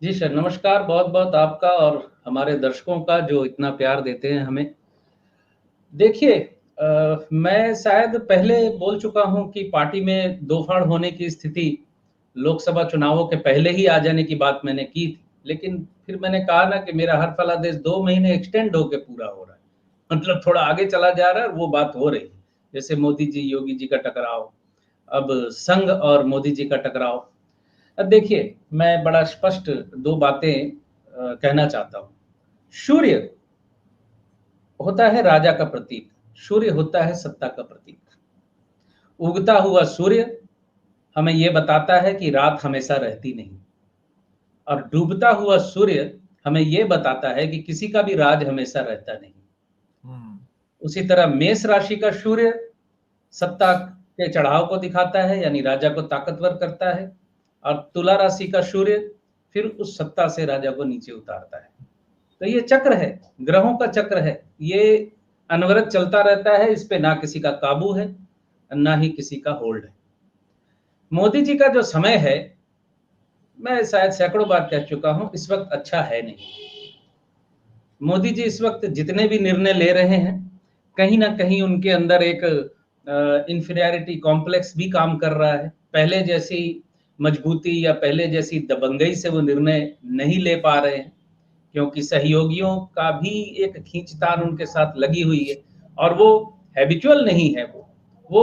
जी sir, नमस्कार। बहुत-बहुत आपका और हमारे दर्शकों का जो इतना प्यार देते हैं हमें। देखिए मैं शायद पहले बोल चुका हूँ कि पार्टी में दो-फाड़ होने की स्थिति लोकसभा चुनावों के पहले ही आ जाने की बात मैंने की थी। लेकिन फिर मैंने कहा ना कि मेरा हर फलादेश 2 महीने एक्सटेंड होके पूरा हो रहा है। मतलब थोड़ा आगे चला जा रहा है और वो बात हो रही है। जैसे मोदी जी, योगी जी का टकराव, अब संघ और मोदी जी का टकराव। अब देखिए, मैं बड़ा स्पष्ट 2 बातें कहना चाहता हूँ। सूर्य होता है राजा का प्रतीक, सूर्य होता है सत्ता का प्रतीक। उगता हुआ सूर्य हमें ये बताता है कि रात हमेशा रहती नहीं और डूबता हुआ सूर्य हमें ये बताता है कि किसी का भी राज हमेशा रहता नहीं। हम्म। उसी तरह मेष राशि का सूर्य सत्ता के चढ़ाव को दिखाता है, यानी राजा को ताकतवर करता है और तुला राशि का सूर्य फिर उस सत्ता से राजा को नीचे उतारता है। तो ये चक्र है, ग्रहों का चक्र है। ये अनवरत चलता रहता है, इस पे ना किसी का काबू है, ना ही किसी का होल्ड है। मोदी जी का जो समय है, मैं शायद सैकड़ों बार कह चुका हूँ, इस वक़्त अच्छा है नहीं। मोदी जी इस वक़्त जितने भी निर्णय ले रहे हैं, कहीं न कहीं उनके अंदर एक इन्फीरियॉरिटी कॉम्प्लेक्स भी काम कर रहा है। पहले जैसी मजबूती या पहले जैसी दबंगई से वो निर्णय नहीं ले पा रहे हैं, क्योंकि सहयोगियों का भी एक खींचतान उनके साथ लगी हुई है और वो हैबिचुअल नहीं है वो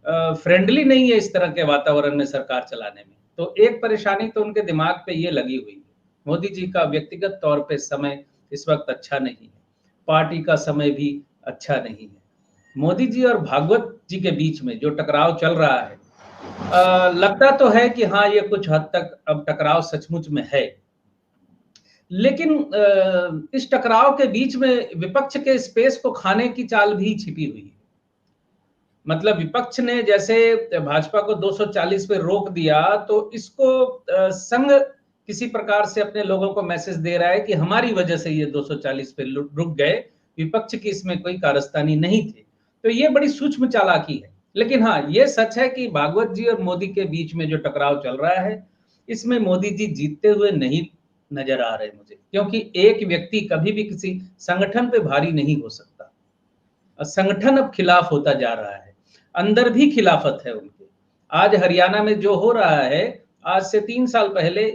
फ्रेंडली नहीं है इस तरह के वातावरण में सरकार चलाने में। तो एक परेशानी तो उनके दिमाग पे ये लगी हुई है। मोदी जी का व्यक्तिगत तौर पे समय इस वक़्त अच्छा नहीं है, पार्टी का समय भी अच्छा नहीं है। मोदी जी और भागवत जी के बीच में जो टकराव चल रहा है, लगता तो है कि हाँ, ये कुछ हद तक अब टकराव सचमुच में है। लेकिन इस टकराव के बीच में विपक्ष के स्पेस को खाने की चाल भी छिपी हुई है। मतलब विपक्ष ने जैसे भाजपा को 240 पे रोक दिया, तो इसको संघ किसी प्रकार से अपने लोगों को मैसेज दे रहा है कि हमारी वजह से ये 240 पे रुक गए, विपक्ष की इसमें कोई कारस्तानी नहीं थी। तो ये बड़ी सूक्ष्म चालाकी है। लेकिन हाँ, ये सच है कि भागवत जी और मोदी के बीच में जो टकराव चल रहा है, इसमें मोदी जी जीतते हुए नहीं नजर आ रहे मुझे, क्योंकि एक व्यक्ति कभी भी किसी संगठन पे भारी नहीं हो सकता। संगठन अब खिलाफ होता जा रहा है, अंदर भी खिलाफत है उनके। आज हरियाणा में जो हो रहा है, आज से 3 साल पहले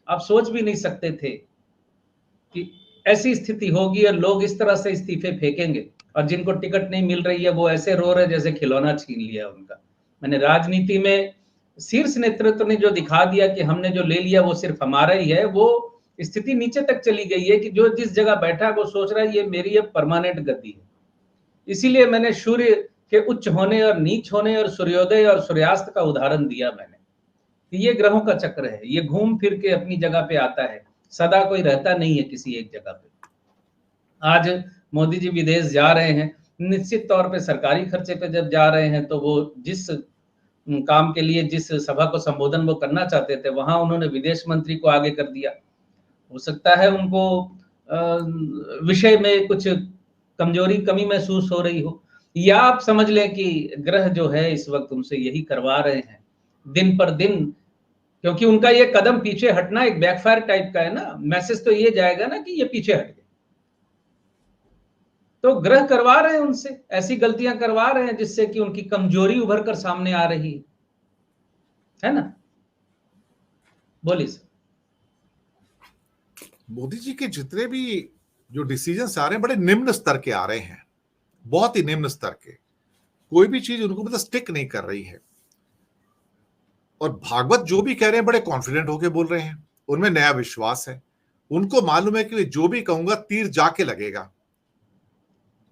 आप सोच भी नहीं सकते थे कि ऐसी स्थिति होगी और लोग इस तरह से इस्तीफे फेंकेंगे और जिनको टिकट नहीं मिल रही है वो ऐसे रो रहे जैसे खिलौना छीन लिया उनका। मैंने राजनीति में शीर्ष नेतृत्व ने जो दिखा दिया कि हमने जो ले लिया वो सिर्फ हमारा ही है, वो स्थिति नीचे तक चली गई है कि जो जिस जगह बैठा है वो सोच रहा है ये मेरी अब परमानेंट गद्दी है। इसीलिए मैंने सूर्य के उच्च होने और नीच होने और सूर्योदय और सूर्यास्त का उदाहरण दिया मैंने। ये ग्रहों का चक्र है, ये घूम फिर के अपनी जगह पे आता है, सदा कोई रहता नहीं है किसी एक जगह पे। आज मोदी जी विदेश जा रहे हैं, निश्चित तौर पे सरकारी खर्चे पे जब जा रहे हैं तो वो जिस काम के लिए जिस सभा को संबोधन वो करना चाहते थे, वहां उन्होंने विदेश मंत्री को आगे कर दिया। हो सकता है उनको विषय में कुछ कमजोरी कमी महसूस हो रही हो, या आप समझ लें कि ग्रह जो है इस वक्त उनसे यही करवा रहे हैं दिन पर दिन, क्योंकि उनका ये कदम पीछे हटना एक बैकफायर टाइप का है ना, मैसेज तो ये जाएगा ना कि ये पीछे हट गए। तो ग्रह करवा रहे हैं उनसे, ऐसी गलतियां करवा रहे हैं जिससे कि उनकी कमजोरी उभर कर सामने आ रही है ना। बोलिए सर। मोदी जी के जितने भी जो डिसीजंस आ रहे हैं बड़े निम्न स्तर के आ रहे हैं, बहुत ही निम्न स्तर के। कोई भी चीज उनको मतलब स्टिक नहीं कर रही है। और भागवत जो भी कह रहे हैं बड़े कॉन्फिडेंट होके बोल रहे हैं, उनमें नया विश्वास है। उनको मालूम है कि जो भी कहूंगा तीर जाके लगेगा।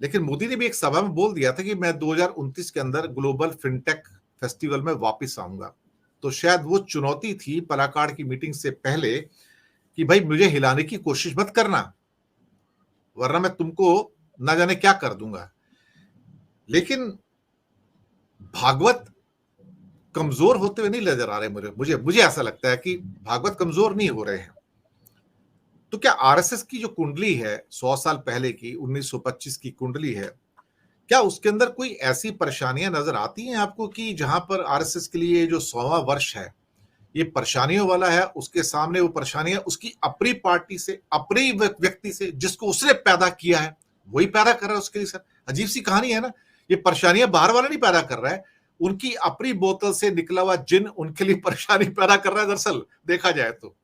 लेकिन मोदी ने भी एक सभा में बोल दिया था कि मैं 2029 के अंदर ग्लोबल फिनटेक फेस्टिवल में वापस आऊंगा। तो शायद वो चुनौती थी पलाकाड़ की मीटिंग से पहले कि भाई मुझे हिलाने की कोशिश मत करना, वरना मैं तुमको ना जाने क्या कर दूंगा। लेकिन भागवत कमजोर होते हुए नहीं नजर आ रहे। मुझे मुझे मुझे ऐसा लगता है कि भागवत कमजोर नहीं हो रहे हैं। तो क्या आरएसएस की जो कुंडली है 100 साल पहले की 1925 की कुंडली है, क्या उसके अंदर कोई ऐसी परेशानियां नजर आती हैं आपको कि जहां पर आरएसएस के लिए जो 100वां वर्ष है ये परेशानियों वाला है, उसके सामने वो परेशानी है उसकी अपनी पार्टी से, अपने व्यक्ति से, जिसको उसने पैदा किया है वही पैदा कर रहा है उसके लिए। सर अजीब सी कहानी है ना, ये परेशानियां बाहर वाला नहीं पैदा कर रहा है, उनकी अपनी बोतल से निकला हुआ जिन उनके लिए परेशानी पैदा कर रहा है दरअसल देखा जाए तो।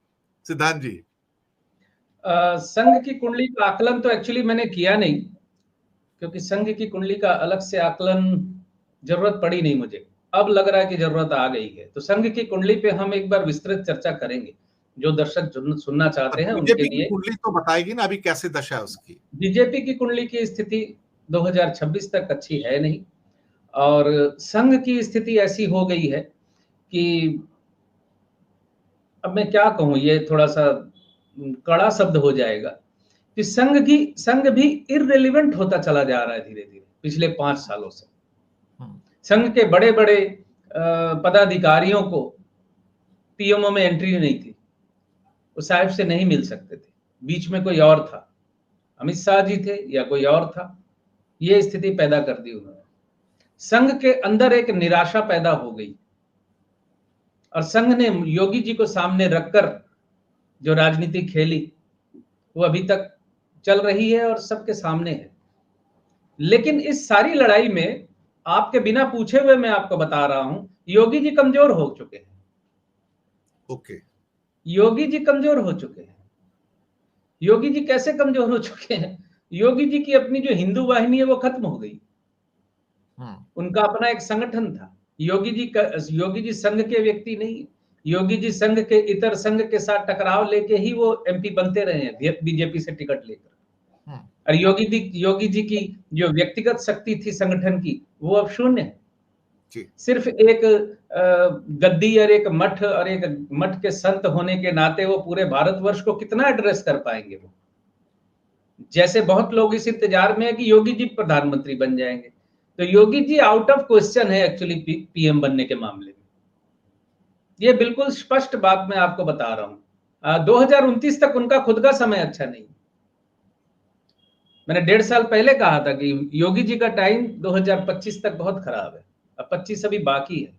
सिद्धांत जी, संघ की कुंडली का आकलन तो एक्चुअली मैंने किया नहीं, क्योंकि संघ की कुंडली का अलग से आकलन जरूरत पड़ी नहीं मुझे। अब लग रहा है कि जरूरत आ गई है, तो संघ की कुंडली पे हम एक बार विस्तृत चर्चा करेंगे, जो दर्शक सुनना चाहते हैं उनके लिए। कुंडली तो बताएगी ना अभी कैसे दशा है उसकी। बीजेपी की कुंडली की स्थिति 2026 तक अच्छी है नहीं, और संघ की स्थिति ऐसी हो गई है कि अब मैं क्या कहूं, ये थोड़ा सा कड़ा शब्द हो जाएगा कि संघ भी इररिलेवेंट होता चला जा रहा है धीरे धीरे पिछले 5 सालों से। संघ के बड़े बड़े पदाधिकारियों को पीएमओ में एंट्री नहीं थी, वो साहिब से नहीं मिल सकते थे, बीच में कोई और था, अमित शाह जी थे या कोई और था, ये स्थिति पैदा कर दी उन्होंने। संघ के अंदर एक निराशा पैदा हो गई, और संघ ने योगी जी को सामने रखकर जो राजनीति खेली वो अभी तक चल रही है और सबके सामने है। लेकिन इस सारी लड़ाई में आपके बिना पूछे हुए मैं आपको बता रहा हूं, योगी जी कमजोर हो चुके हैं। ओके, योगी जी कमजोर हो चुके हैं। योगी जी कैसे कमजोर हो चुके हैं? योगी जी की अपनी जो हिंदू वाहिनी है वो खत्म हो गई। उनका अपना एक संगठन था। योगी जी संघ के व्यक्ति नहीं, योगी जी संघ के इतर संघ के साथ टकराव लेके ही वो एमपी बनते रहे हैं बीजेपी से टिकट लेकर। और योगी जी की जो व्यक्तिगत शक्ति थी संगठन की, वो अब शून्य है। सिर्फ एक गद्दी और एक मठ के संत होने के नाते वो पूरे भारतवर्ष को कितना एड्रेस कर पाएंगे? वो जैसे बहुत लोग इस इंतजार में है कि योगी जी प्रधानमंत्री बन जाएंगे, तो Yogi ji out of question है एक्चुअली पीएम बनने के मामले में। ये बिल्कुल स्पष्ट बात मैं आपको बता रहा हूं। 2029 तक उनका खुद का समय अच्छा नहीं। मैंने 1.5 साल पहले कहा था कि योगी जी का टाइम 2025 तक बहुत खराब है, अब 25 अभी बाकी है।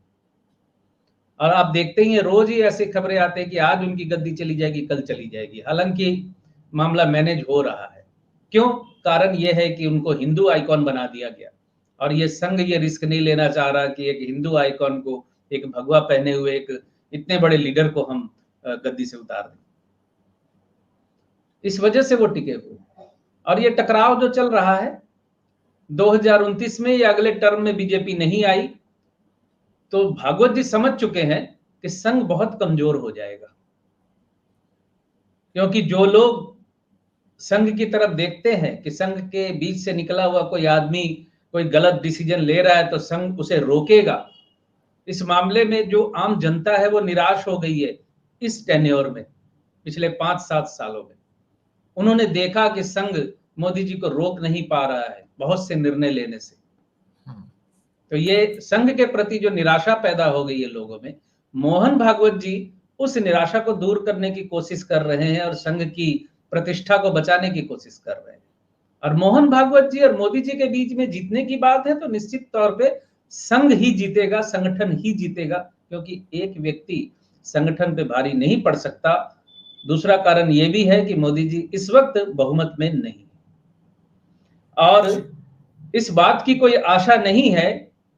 और आप देखते ही हैं रोज ही ऐसी खबरें आते हैं कि आज उनकी गद्दी चली जाएगी, कल चली जाएगी। हालांकि मामला मैनेज हो रहा है। क्यों? कारण यह है कि उनको हिंदू आइकॉन बना दिया गया, और ये संघ ये रिस्क नहीं लेना चाह रहा कि एक हिंदू आइकॉन को, एक भगवा पहने हुए एक इतने बड़े लीडर को हम गद्दी से उतार दें। इस वजह से वो टिके हुए। और ये टकराव जो चल रहा है 2029 में या अगले टर्म में बीजेपी नहीं आई तो भागवत जी समझ चुके हैं कि संघ बहुत कमजोर हो जाएगा। क्योंकि जो लोग संघ की तरफ देखते हैं कि संघ के बीच से निकला हुआ कोई आदमी कोई गलत डिसीजन ले रहा है तो संघ उसे रोकेगा, इस मामले में जो आम जनता है वो निराश हो गई है। इस टेन्योर में पिछले 5-7 सालों में उन्होंने देखा कि संघ मोदी जी को रोक नहीं पा रहा है बहुत से निर्णय लेने से। तो ये संघ के प्रति जो निराशा पैदा हो गई है लोगों में, मोहन भागवत जी उस निराशा को दूर करने की कोशिश कर रहे हैं और संघ की प्रतिष्ठा को बचाने की कोशिश कर रहे हैं। और मोहन भागवत जी और मोदी जी के बीच में जीतने की बात है तो निश्चित तौर पे संघ ही जीतेगा, संगठन ही जीतेगा, क्योंकि एक व्यक्ति संगठन पे भारी नहीं पड़ सकता। दूसरा कारण यह भी है कि मोदी जी इस वक्त बहुमत में नहीं, और इस बात की कोई आशा नहीं है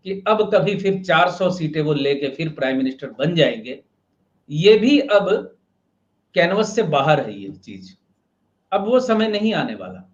कि अब कभी फिर 400 सीटें वो लेके फिर प्राइम मिनिस्टर बन जाएंगे। ये भी अब कैनवस से बाहर है ये चीज, अब वो समय नहीं आने वाला।